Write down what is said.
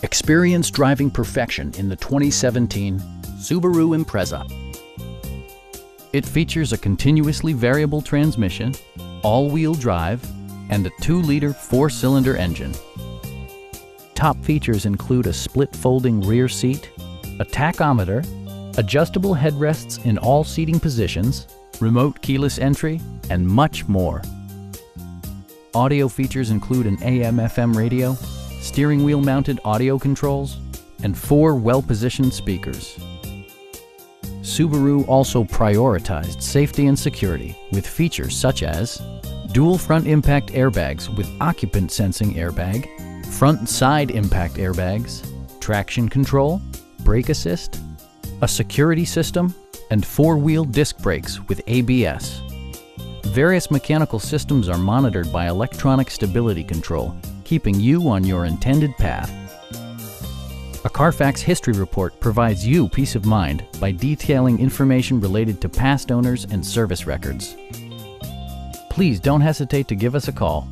Experience driving perfection in the 2017 Subaru Impreza. It features a continuously variable transmission, all-wheel drive, and a 2-liter 4-cylinder engine. Top features include a split folding rear seat, a tachometer, adjustable headrests in all seating positions, remote keyless entry, and much more. Audio features include an AM/FM radio, steering wheel mounted audio controls, and 4 well-positioned speakers. Subaru also prioritized safety and security with features such as dual front impact airbags with occupant sensing airbag, front and side impact airbags, traction control, brake assist, a security system, and 4-wheel disc brakes with ABS. Various mechanical systems are monitored by electronic stability control, keeping you on your intended path. A Carfax history report provides you peace of mind by detailing information related to past owners and service records. Please don't hesitate to give us a call.